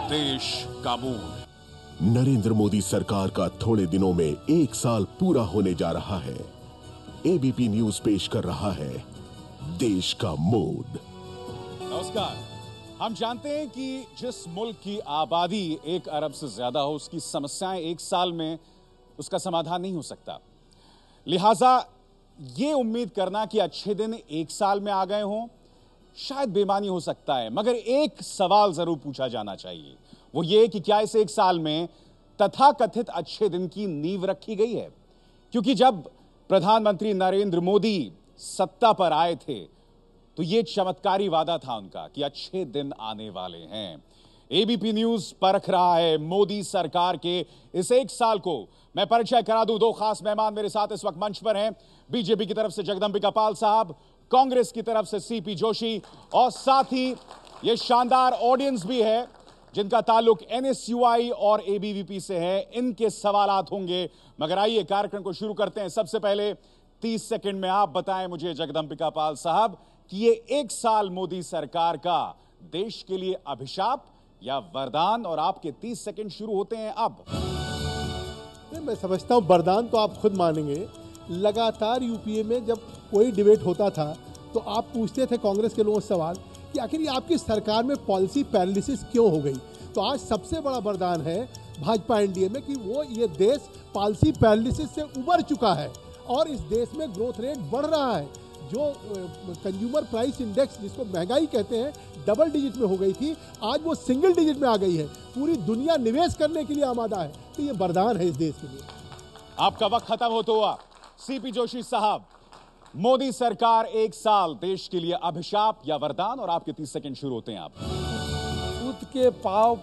देश का मूड। नरेंद्र मोदी सरकार का थोड़े दिनों में 1 साल पूरा होने जा रहा है। एबीपी न्यूज पेश कर रहा है देश का मूड। नमस्कार। हम जानते हैं कि जिस मुल्क की आबादी 1 अरब से ज्यादा हो, उसकी समस्याएं 1 साल में उसका समाधान नहीं हो सकता। लिहाजा ये उम्मीद करना कि अच्छे दिन 1 साल में आ गए हों शायद बेमानी हो सकता है, मगर एक सवाल जरूर पूछा जाना चाहिए। वो ये कि क्या इस 1 साल में तथाकथित अच्छे दिन की नींव रखी गई है? क्योंकि जब प्रधानमंत्री नरेंद्र मोदी सत्ता पर आए थे तो यह चमत्कारी वादा था उनका कि अच्छे दिन आने वाले हैं। एबीपी न्यूज परख रहा है मोदी सरकार के इस 1 साल को। मैं परिचय करा दूं, 2 खास मेहमान मेरे साथ इस वक्त मंच पर हैं। बीजेपी की तरफ से जगदंबिका पाल साहब, कांग्रेस की तरफ से सीपी जोशी, और साथ ही यह शानदार ऑडियंस भी है जिनका ताल्लुक एनएसयूआई और एबीवीपी से है। इनके सवालात होंगे, मगर आइए कार्यक्रम को शुरू करते हैं। सबसे पहले 30 सेकंड में आप बताएं मुझे जगदंबिका पाल साहब कि ये 1 साल मोदी सरकार का देश के लिए अभिशाप या वरदान, और आपके 30 सेकंड शुरू होते हैं अब। मैं समझता हूं वरदान तो आप खुद मानेंगे। लगातार यूपीए में जब कोई डिबेट होता था तो आप पूछते थे कांग्रेस के लोगों से सवाल कि आखिर ये आपकी सरकार में पॉलिसी पैरालिसिस क्यों हो गई। तो आज सबसे बड़ा वरदान है भाजपा एनडीए में कि वो ये देश पॉलिसी पैरालिसिस से उबर चुका है और इस देश में ग्रोथ रेट बढ़ रहा है। जो कंज्यूमर प्राइस इंडेक्स जिसको महंगाई कहते हैं डबल डिजिट में हो गई थी, आज वो सिंगल डिजिट में आ गई है। पूरी दुनिया निवेश करने के लिए आमादा है। तो ये वरदान है इस देश के लिए। आपका वक्त खत्म होता हुआ सीपी जोशी साहब, मोदी सरकार 1 साल देश के लिए अभिशाप या वरदान, और आपके 30 सेकंड शुरू होते हैं आप। दूध के पाव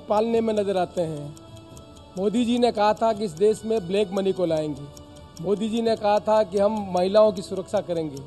पालने में नजर आते हैं। मोदी जी ने कहा था कि इस देश में ब्लैक मनी को लाएंगे। मोदी जी ने कहा था कि हम महिलाओं की सुरक्षा करेंगे।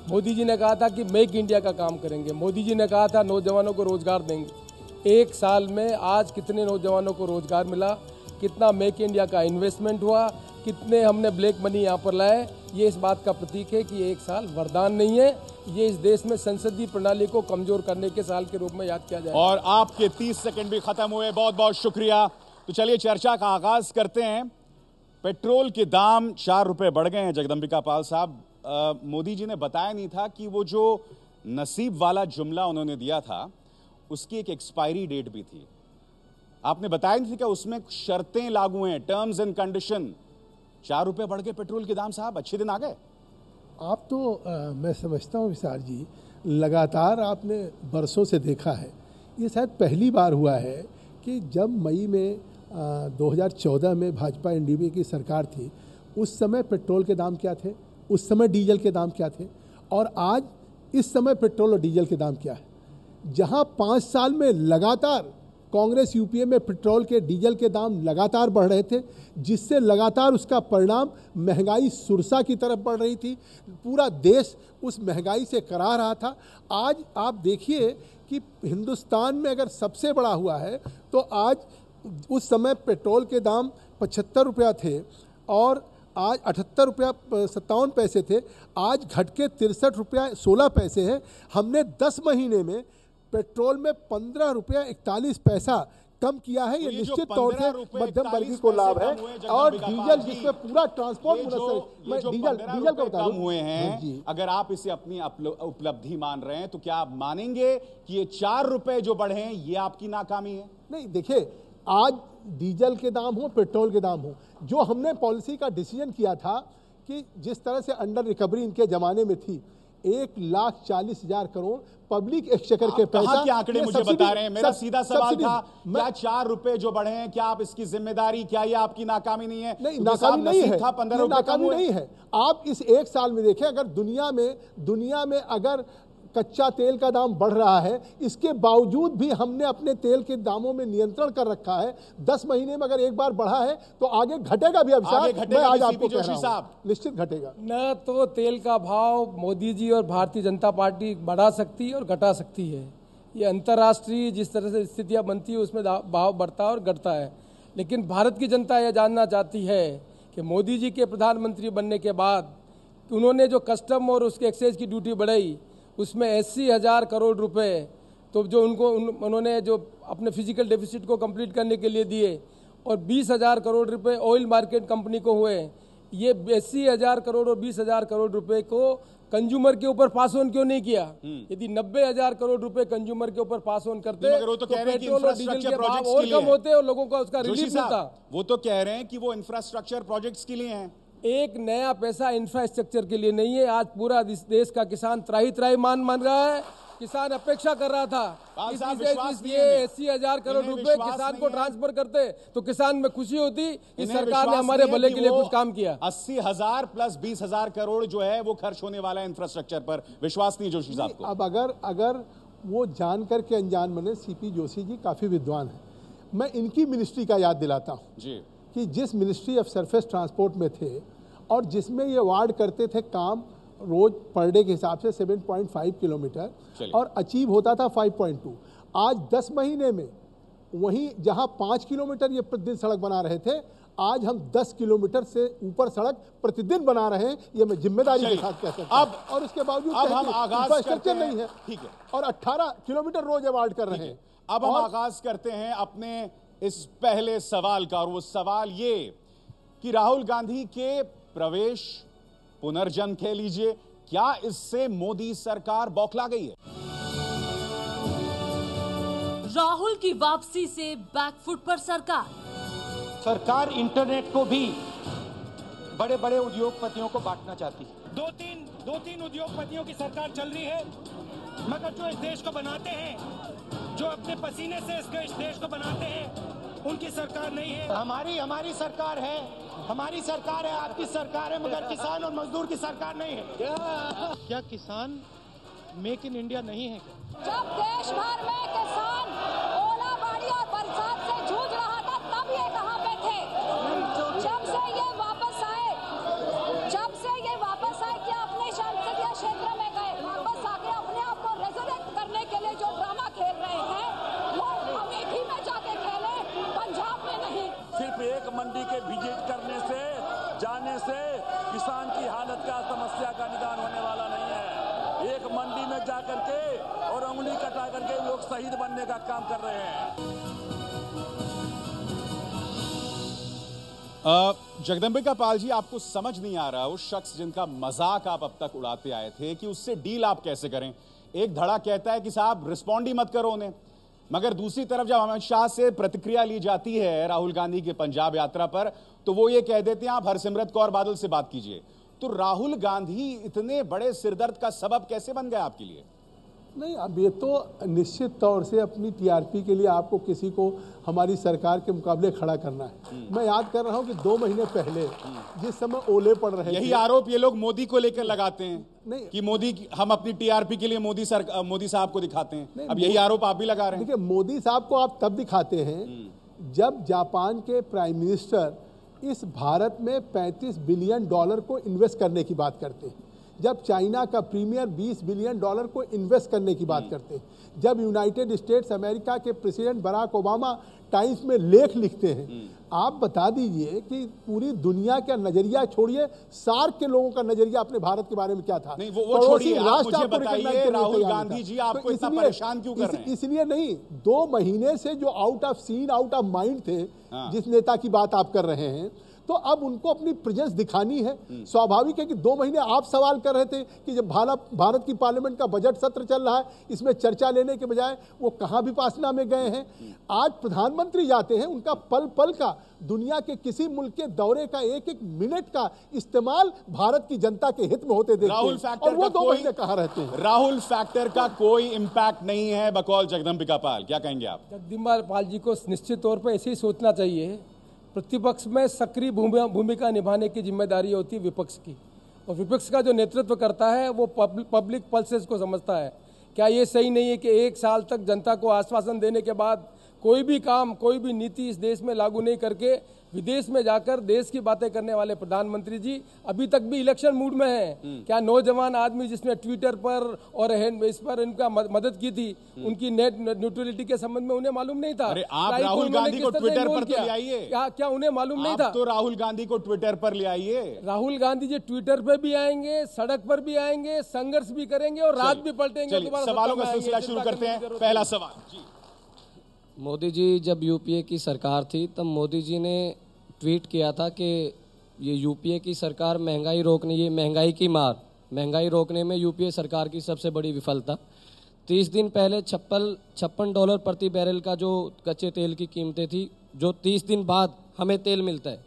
मोदी जी ने कहा था कि मेक इंडिया का काम करेंगे। मोदी जी ने कहा था नौजवानों को रोजगार देंगे। 1 साल में आज कितने नौजवानों को रोजगार मिला, कितना मेक इंडिया का इन्वेस्टमेंट हुआ, कितने हमने ब्लैक मनी यहाँ पर लाए, ये इस बात का प्रतीक है कि 1 साल वरदान नहीं है, ये इस देश में संसदीय प्रणाली को कमजोर करने के साल के रूप में याद किया जाए। और आपके 30 सेकंड भी खत्म हुए, बहुत बहुत शुक्रिया। तो चलिए चर्चा का आगाज करते हैं। पेट्रोल के दाम 4 रुपए बढ़ गए हैं जगदंबिका पाल साहब। मोदी जी ने बताया नहीं था कि वो जो नसीब वाला जुमला उन्होंने दिया था उसकी एक एक्सपायरी डेट भी थी। आपने बताया नहीं था कि उसमें शर्तें लागू हैं, टर्म्स एंड कंडीशन। 4 रुपए बढ़ गए पेट्रोल के दाम साहब, अच्छे दिन आ गए। आप तो मैं समझता हूँ विशाल जी, लगातार आपने बरसों से देखा है। ये शायद पहली बार हुआ है कि जब मई में 2014 में भाजपा एनडीए की सरकार थी, उस समय पेट्रोल के दाम क्या थे, उस समय डीजल के दाम क्या थे, और आज इस समय पेट्रोल और डीजल के दाम क्या है। जहां 5 साल में लगातार कांग्रेस यूपीए में पेट्रोल के डीजल के दाम लगातार बढ़ रहे थे, जिससे लगातार उसका परिणाम महंगाई सुरसा की तरफ बढ़ रही थी। पूरा देश उस महंगाई से करा रहा था। आज आप देखिए कि हिंदुस्तान में अगर सबसे बड़ा हुआ है तो आज उस समय पेट्रोल के दाम 75 रुपया थे और आज 78 रुपया 57 पैसे थे। आज घट के 63 रुपया 16 पैसे हैं। हमने 10 महीने में पेट्रोल में 15 रुपया 41 पैसा कम किया है। ये निश्चित तौर से मध्यम वर्गीय को लाभ है। और डीजल जिसमें पूरा ट्रांसपोर्ट डीजल का बता हुए हैं, अगर आप इसे अपनी उपलब्धि मान रहे हैं तो क्या आप मानेंगे कि ये 4 रुपए जो बढ़े हैं ये आपकी नाकामी है? नहीं, देखिए, आज डीजल के दाम हो, पेट्रोल के दाम हो, जो हमने पॉलिसी का डिसीजन किया था कि जिस तरह से अंडर रिकवरी इनके जमाने में थी, 1,40,000 करोड़ पब्लिक एक्सचेकर के पैसा के आंकड़े मुझे बता रहे हैं। मेरा सीधा सवाल था, क्या 4 रुपए जो बढ़े हैं, क्या आप इसकी जिम्मेदारी, क्या ये आपकी नाकामी नहीं है? नहीं, नाकामी नहीं है, नाकामी नहीं है। आप इस 1 साल में देखें, अगर दुनिया में अगर कच्चा तेल का दाम बढ़ रहा है, इसके बावजूद भी हमने अपने तेल के दामों में नियंत्रण कर रखा है। 10 महीने में अगर एक बार बढ़ा है तो आगे घटेगा भी। अब मैं आज आपको कह रहा हूं, निश्चित घटेगा। न तो तेल का भाव मोदी जी और भारतीय जनता पार्टी बढ़ा सकती है और घटा सकती है। ये अंतर्राष्ट्रीय जिस तरह से स्थितियां बनती है उसमें भाव बढ़ता है और घटता है। लेकिन भारत की जनता यह जानना चाहती है कि मोदी जी के प्रधानमंत्री बनने के बाद उन्होंने जो कस्टम और उसके एक्साइज की ड्यूटी बढ़ाई, उसमें 80,000 करोड़ रुपए तो जो उन्होंने जो अपने फिजिकल डेफिसिट को कंप्लीट करने के लिए दिए और 20,000 करोड़ रुपए ऑयल मार्केट कंपनी को हुए, ये 80,000 करोड़ और 20,000 करोड़ रुपए को कंज्यूमर के ऊपर पास ऑन क्यों नहीं किया? यदि 90,000 करोड़ रुपए कंज्यूमर के ऊपर पास ऑन करते तो पेट्रोल और डीजल के भाव और कम होते और लोगों का उसका रिलीफ मिलता। वो तो कह रहे हैं कि वो इंफ्रास्ट्रक्चर प्रोजेक्ट्स के लिए हैं। एक नया पैसा इंफ्रास्ट्रक्चर के लिए नहीं है। आज पूरा देश का किसान त्राही मान रहा है। किसान अपेक्षा कर रहा था इसलिए 80,000 करोड़ रुपए किसान को ट्रांसफर करते तो किसान में खुशी होती कि सरकार ने हमारे भले के लिए कुछ काम किया। 80,000 प्लस 20,000 करोड़ जो है वो खर्च होने वाला है इंफ्रास्ट्रक्चर पर। विश्वास नहीं जोशी साहब को। अब अगर वो जान करके अनजान बने, सीपी जोशी जी काफी विद्वान है। मैं इनकी मिनिस्ट्री का याद दिलाता हूँ जी कि जिस मिनिस्ट्री ऑफ सरफेस ट्रांसपोर्ट में थे और जिसमें ये वार्ड करते थे काम रोज पर डे के हिसाब से 7.5 किलोमीटर और अचीव होता था 5.2। आज 10 महीने में वहीं जहां 5 किलोमीटर ये प्रतिदिन सड़क बना रहे थे, आज हम 10 किलोमीटर से ऊपर सड़क प्रतिदिन बना रहे हैं। ये मैं जिम्मेदारी के साथ कह सकता हूं। और उसके बावजूद इंफ्रास्ट्रक्चर नहीं है, ठीक है, और 18 किलोमीटर रोज अवार्ड कर रहे हैं। अब हम आगाज करते हैं अपने इस पहले सवाल का, और वो सवाल ये कि राहुल गांधी के प्रवेश, पुनर्जन्म कह लीजिए, क्या इससे मोदी सरकार बौखला गई है? राहुल की वापसी से बैकफुट पर सरकार इंटरनेट को भी बड़े बड़े उद्योगपतियों को बांटना चाहती है। दो तीन उद्योगपतियों की सरकार चल रही है, मगर जो इस देश को बनाते हैं, जो अपने पसीने से इस देश को बनाते हैं, उनकी सरकार नहीं है। हमारी सरकार है, हमारी सरकार है, आपकी सरकार है, मगर किसान और मजदूर की सरकार नहीं है। क्या किसान मेक इन इंडिया नहीं है? जब देश भर में किसान ओला बाड़ी और बरसात से जूझ रहा था, तब ये कहां पे थे? जब से ये वापस आए कि अपने संसदीय क्षेत्र में गए, वापस आके अपने आप को रेजरेक्ट करने के लिए जो ड्रामा खेल रहे हैं, वो अमेठी में जाके खेले, पंजाब में नहीं। सिर्फ एक मंडी के विजिट करने से, जाने से किसान की हालत का, समस्या का निदान होने वाला नहीं है। एक मंडी में जाकर के और उंगली कटा करके लोग शहीद बनने का काम कर रहे हैं। जगदम्बिका पाल जी, आपको समझ नहीं आ रहा उस शख्स जिनका मजाक आप अब तक उड़ाते आए थे कि उससे डील आप कैसे करें? एक धड़ा कहता है कि साहब रिस्पॉन्ड ही मत करो उन्हें, मगर दूसरी तरफ जब अमित शाह से प्रतिक्रिया ली जाती है राहुल गांधी के पंजाब यात्रा पर, तो वो ये कह देते हैं आप हरसिमरत कौर बादल से बात कीजिए। तो राहुल गांधी इतने बड़े सिरदर्द का सबब कैसे बन गए आपके लिए? नहीं, अब ये तो निश्चित तौर से अपनी टीआरपी के लिए आपको किसी को हमारी सरकार के मुकाबले खड़ा करना है। मैं याद कर रहा हूँ कि 2 महीने पहले जिस समय ओले पड़ रहे यही आरोप ये लोग मोदी को लेकर लगाते हैं नहीं कि मोदी, हम अपनी टीआरपी के लिए मोदी साहब को दिखाते हैं। अब यही आरोप आप भी लगा रहे हैं। देखिए, मोदी साहब को आप तब दिखाते हैं जब जापान के प्राइम मिनिस्टर इस भारत में $35 बिलियन को इन्वेस्ट करने की बात करते हैं, जब चाइना का प्रीमियर $20 बिलियन को इन्वेस्ट करने की बात करते हैं, जब यूनाइटेड स्टेट्स अमेरिका के प्रेसिडेंट बराक ओबामा टाइम्स में लेख लिखते हैं। आप बता दीजिए कि पूरी दुनिया का नजरिया छोड़िए, सार्क के लोगों का नजरिया अपने भारत के बारे में क्या था? नहीं, वो छोड़िए, आप मुझे बताइए राहुल गांधी जी आपको इतना परेशान क्यों कर रहे हैं? इसलिए नहीं, 2 महीने से जो out of scene, out of mind थे, जिस नेता की बात आप कर रहे हैं, तो अब उनको अपनी प्रेजेंस दिखानी है। स्वाभाविक है कि 2 महीने आप सवाल कर रहे थे कि जब भारत की पार्लियामेंट का बजट सत्र चल रहा है, इसमें चर्चा लेने के बजाय वो कहां भी विपासना में गए हैं। आज प्रधानमंत्री जाते हैं, उनका पल पल का, दुनिया के किसी मुल्क के दौरे का 1-1 मिनट का इस्तेमाल भारत की जनता के हित में होते देखते हैं। राहुल फैक्टर वो 2 महीने कहां रहते हैं? राहुल फैक्टर का कोई इंपैक्ट नहीं है बकौल जगदम्बिका पाल, क्या कहेंगे आप? जगदम्बिका पाल जी को निश्चित तौर पर ऐसे ही सोचना चाहिए। प्रतिपक्ष में सक्रिय भूमिका निभाने की जिम्मेदारी होती है विपक्ष की, और विपक्ष का जो नेतृत्व करता है वो पब्लिक पल्सेस को समझता है। क्या ये सही नहीं है कि 1 साल तक जनता को आश्वासन देने के बाद कोई भी काम, कोई भी नीति इस देश में लागू नहीं करके विदेश में जाकर देश की बातें करने वाले प्रधानमंत्री जी अभी तक भी इलेक्शन मूड में हैं। क्या नौजवान आदमी जिसने ट्विटर पर और इस पर इनका मदद की थी, उनकी नेट न्यूट्रलिटी के संबंध में उन्हें मालूम नहीं था? अरे आप राहुल गांधी को ट्विटर पर तो ले आइए। क्या उन्हें मालूम नहीं था? तो राहुल गांधी को ट्विटर पर ले आइए। राहुल गांधी जी ट्विटर पर भी आएंगे, सड़क पर भी आएंगे, संघर्ष भी करेंगे और रात भी पलटेंगे। सवालों का सिलसिला शुरू करते हैं। पहला सवाल, मोदी जी जब यूपीए की सरकार थी तब मोदी जी ने ट्वीट किया था कि ये यूपीए की सरकार महंगाई रोकने में यूपीए सरकार की सबसे बड़ी विफलता। 30 दिन पहले $56 प्रति बैरल का जो कच्चे तेल की कीमतें थी, जो 30 दिन बाद हमें तेल मिलता है,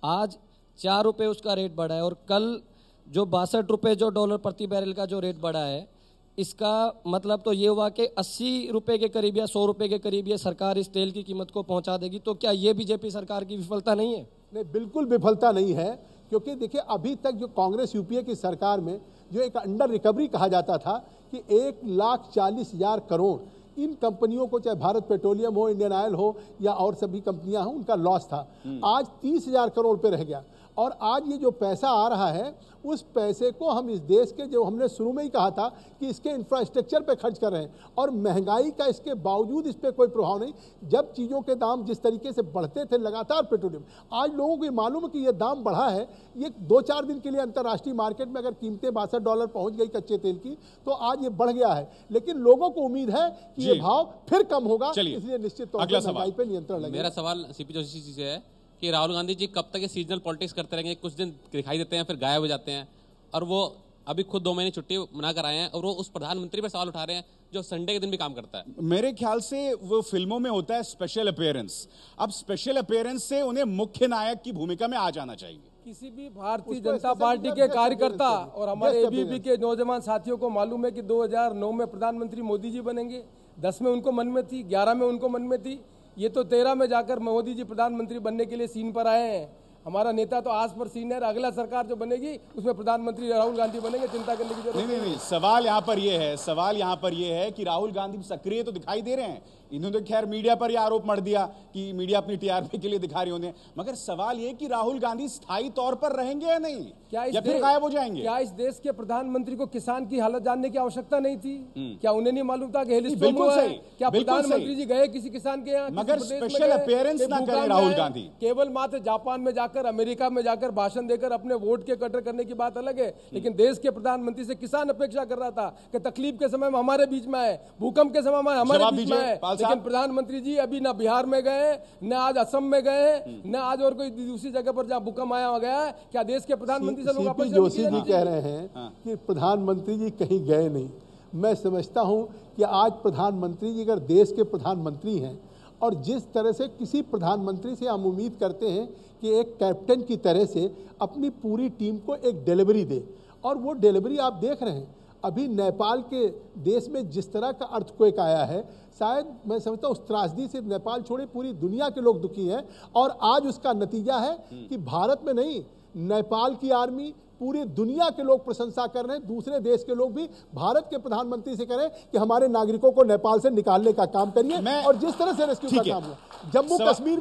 आज 4 रुपये उसका रेट बढ़ा है। और कल जो 62 रुपये जो डॉलर प्रति बैरल का जो रेट बढ़ा है, इसका मतलब तो ये हुआ कि 80 रुपये के करीब या 100 रुपये के करीब ये सरकार इस तेल की कीमत को पहुंचा देगी। तो क्या ये बीजेपी सरकार की विफलता नहीं है? नहीं, बिल्कुल विफलता नहीं है, क्योंकि देखिए अभी तक जो कांग्रेस यूपीए की सरकार में जो एक अंडर रिकवरी कहा जाता था कि 1,40,000 करोड़ इन कंपनियों को, चाहे भारत पेट्रोलियम हो, इंडियन ऑयल हो या और सभी कंपनियां हो, उनका लॉस था। आज 30,000 करोड़ पे रह गया। और आज ये जो पैसा आ रहा है, उस पैसे को हम इस देश के, जो हमने शुरू में ही कहा था कि इसके इंफ्रास्ट्रक्चर पे खर्च कर रहे हैं, और महंगाई का इसके बावजूद इस पे कोई प्रभाव नहीं। जब चीज़ों के दाम जिस तरीके से बढ़ते थे लगातार पेट्रोलियम, आज लोगों को ये मालूम है कि ये दाम बढ़ा है। ये 2-4 दिन के लिए अंतर्राष्ट्रीय मार्केट में अगर कीमतें $62 पहुंच गई कच्चे तेल की, तो आज ये बढ़ गया है। लेकिन लोगों को उम्मीद है कि ये भाव फिर कम होगा, इसलिए निश्चित तौर पर महंगाई पर नियंत्रण लगेगा। मेरा सवाल सीपी जोशी जी से है कि राहुल गांधी जी कब तक ये सीजनल पॉलिटिक्स करते रहेंगे? कुछ दिन दिखाई देते हैं, फिर गायब हो जाते हैं, और वो अभी खुद 2 महीने छुट्टी मना कर आए हैं, और वो उस प्रधानमंत्री पर सवाल उठा रहे हैं जो संडे के दिन भी काम करता है। मेरे ख्याल से वो फिल्मों में होता है स्पेशल अपीयरेंस। अब स्पेशल अपीयरेंस से उन्हें मुख्य नायक की भूमिका में आ जाना चाहिए। किसी भी भारतीय जनता पार्टी के कार्यकर्ता और हमारे एबीपी के नौजवान साथियों को मालूम है कि 2009 में प्रधानमंत्री मोदी जी बनेंगे। 10 में उनको मन में थी, 11 में उनको मन में थी। ये तो 13 में जाकर मोदी जी प्रधानमंत्री बनने के लिए सीन पर आए हैं। हमारा नेता तो आज पर सीनियर, अगला सरकार जो बनेगी उसमें प्रधानमंत्री राहुल गांधी बनेंगे, चिंता करने की जरूरत नहीं। सवाल यहाँ पर यह है कि राहुल गांधी सक्रिय तो दिखाई दे रहे हैं। इन्होंने तो खैर मीडिया पर यह आरोप मढ़ दिया कि मीडिया अपनी टीआरपी के लिए दिखा रही होंगे, मगर सवाल यह कि राहुल गांधी स्थायी तौर पर रहेंगे या नहीं, या फिर गायब हो जाएंगे? क्या इस देश के प्रधानमंत्री को किसान की हालत जानने की आवश्यकता नहीं थी? क्या उन्हें नहीं मालूम था कि हेलिस्टॉर्म हुआ है? क्या प्रधानमंत्री जी गए किसी किसान के यहाँ? मगर स्पेशल अपीयरेंस ना करें राहुल गांधी। केवल मात्र जापान में जाकर, अमेरिका में जाकर भाषण देकर अपने वोट के कटर करने की बात अलग है, लेकिन देश के प्रधानमंत्री से किसान अपेक्षा कर रहा था कि तकलीफ के समय में हमारे बीच में आए, भूकंप के समय में हमारे बीच में आए। लेकिन प्रधानमंत्री जी अभी ना बिहार में गए, न आज असम में गए, न आज और कोई दूसरी जगह पर जहाँ भूकंप आया गया है। क्या देश के प्रधानमंत्री से लोग सीपी जोशी जी कह रहे हैं कि प्रधानमंत्री जी कहीं गए नहीं। मैं समझता हूं कि आज प्रधानमंत्री जी अगर देश के प्रधानमंत्री हैं, और जिस तरह से किसी प्रधानमंत्री से हम उम्मीद करते हैं कि एक कैप्टन की तरह से अपनी पूरी टीम को एक डिलीवरी दे, और वो डिलीवरी आप देख रहे हैं। अभी नेपाल के देश में जिस तरह का अर्थक्वेक आया है, शायद मैं समझता हूँ उस त्रासदी से नेपाल छोड़े पूरी दुनिया के लोग दुखी हैं। और आज उसका नतीजा है कि भारत में नहीं, नेपाल की आर्मी, पूरी दुनिया के लोग प्रशंसा कर रहे हैं। दूसरे देश के लोग भी भारत के प्रधानमंत्री से करें कि हमारे नागरिकों को नेपाल से निकालने का काम करिए। और जिस तरह से रेस्क्यू का काम हुआ जम्मू कश्मीर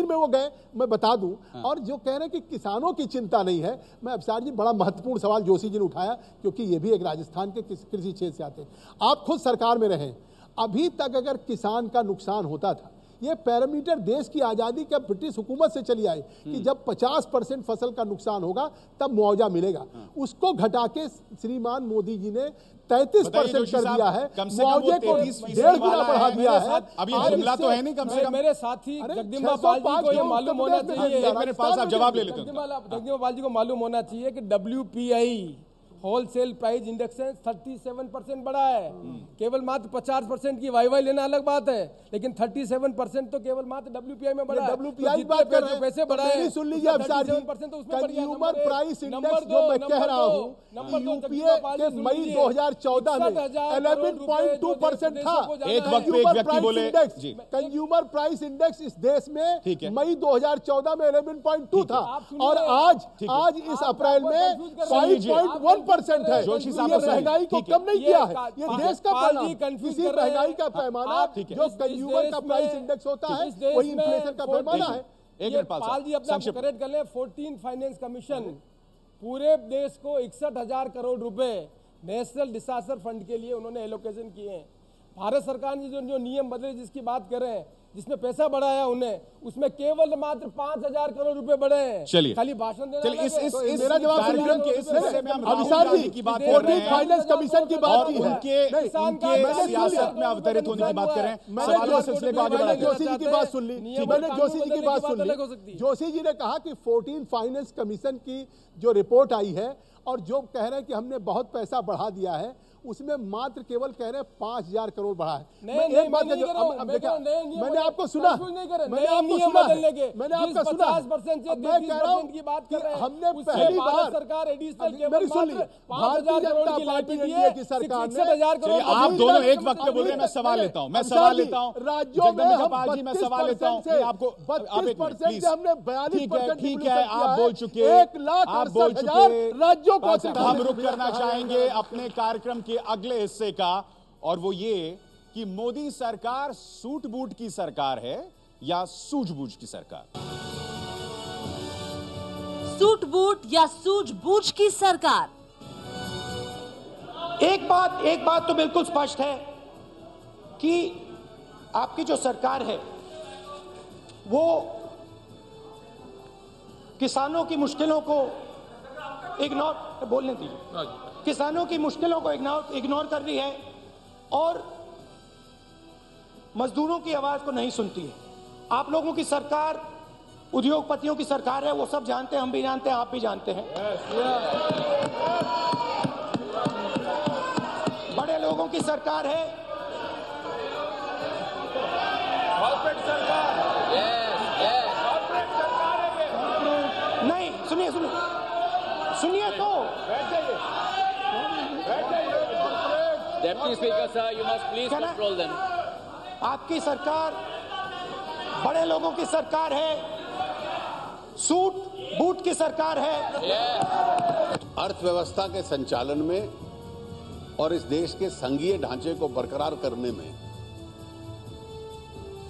में वो गए, मैं बता दूं। और जो कह रहे हैं कि किसानों की चिंता नहीं है, मैं अफसार जी बड़ा महत्वपूर्ण सवाल जोशी जी ने उठाया, क्योंकि ये भी एक राजस्थान के कृषि क्षेत्र से आते हैं। आप खुद सरकार में रहें, अभी तक अगर किसान का नुकसान होता था, ये पैरामीटर देश की आजादी का ब्रिटिश हुकूमत से चली आई कि जब 50% फसल का नुकसान होगा तब मुआवजा मिलेगा, उसको घटा के श्रीमान मोदी जी ने 33% कर दिया है। मुआवजे को 1.5 गुना बढ़ा दिया है। अब ये जुमला तो है नहीं, कम से कम मेरे साथी जगदम्बा पाल जी को ये मालूम होना चाहिए, एक मिनट पाल साहब जवाब ले लेते हैं। जगदम्बा पाल जी को मालूम होना चाहिए कि WPI होलसेल प्राइस इंडेक्स 37% बढ़ा है। केवल मात्र 50% की वाई लेना अलग बात है, लेकिन 37% तो केवल मात्र WPI में बढ़ा है। WPI बात कर रहे हैं, पैसे बढ़ाए, सुन लीजिए अफसार जी, कंज्यूमर प्राइस इंडेक्स जो मैं कह रहा हूँ, यूपीए के मई 2014 में 11.2% था। एक वक्त पे एक व्यक्ति बोले, कंज्यूमर प्राइस इंडेक्स इस देश में मई 2014 में 11.2 था, और आज इस अप्रैल में 5.1% 30% है। जोशी साहब ये महंगाई को कम नहीं किया है, ये देश का परिणाम। किसी महंगाई का पैमाना जो कंज्यूमर का प्राइस इंडेक्स होता है वही इन्फ्लेशन का पैमाना है। पाल जी अपना करेक्ट कर ले। 14 फाइनेंस कमीशन पूरे देश को 61,000 करोड़ रुपए नेशनल डिजास्टर फंड के लिए उन्होंने एलोकेशन किए हैं। भारत सरकार ने जो नियम बदले जिसकी बात कर रहे हैं, जिसमें पैसा बढ़ाया उन्हें, उसमें केवल मात्र 5,000 करोड़ रुपए बढ़े हैं। चलिए खाली भाषण देना। चलिए इस मेरा जवाब कार्यक्रम के इस हिस्से में हम अभिषेक जी की बात कर रहे हैं, फाइनेंस कमीशन की बात और की है, उनके सियासत में अवतरित होने की बात कर रहे हैं। सवालों के सिलसिले को आगे बढ़ाते हैं। जोशी जी की बात सुन ली, मैंने जोशी जी की बात सुन ली। जोशी जी ने कहा कि 14 फाइनेंस कमीशन की जो रिपोर्ट आई है और जो कह रहे हैं कि हमने बहुत पैसा बढ़ा दिया है, उसमें मात्र केवल कह रहे हैं 5,000 करोड़ बढ़ा है। मैं एक बात मैंने आपको सुना, मैंने आपको सुना, मैंने आपका सुना, मैं कह रहा हूं कि हमने पहली बार सरकार एडिशनल मेरी सुन ली, भारतीय जनता पार्टी एनडीए की सरकार ने, आप दोनों एक वक्त पे बोल रहे हैं, मैं सवाल लेता हूं, राज्यों में मैं सवाल लेता हूं, आपको 32% से हमने 42%। ठीक है, आप बोल चुके, 1,68,000 राज्यों को। हम रुक करना चाहेंगे अपने कार्यक्रम के अगले हिस्से का, और वो ये कि मोदी सरकार सूट बूट की सरकार है या सूझबूझ की सरकार। सूट बूट या सूझबूझ की सरकार। एक बात तो बिल्कुल स्पष्ट है कि आपकी जो सरकार है वो किसानों की मुश्किलों को इग्नोर, बोलने दीजिए, किसानों की मुश्किलों को इग्नोर कर रही है और मजदूरों की आवाज को नहीं सुनती है। आप लोगों की सरकार उद्योगपतियों की सरकार है, वो सब जानते हैं, हम भी जानते हैं, आप भी जानते हैं। बड़े लोगों की सरकार है, कॉर्पोरेट सरकार, कॉर्पोरेट सरकार है। नहीं, सुनिए तो Deputy Speaker, sir, you must please control them. आपकी सरकार बड़े लोगों की सरकार है, सूट बूट की सरकार है। अर्थव्यवस्था के संचालन में और इस देश के संघीय ढांचे को बरकरार करने में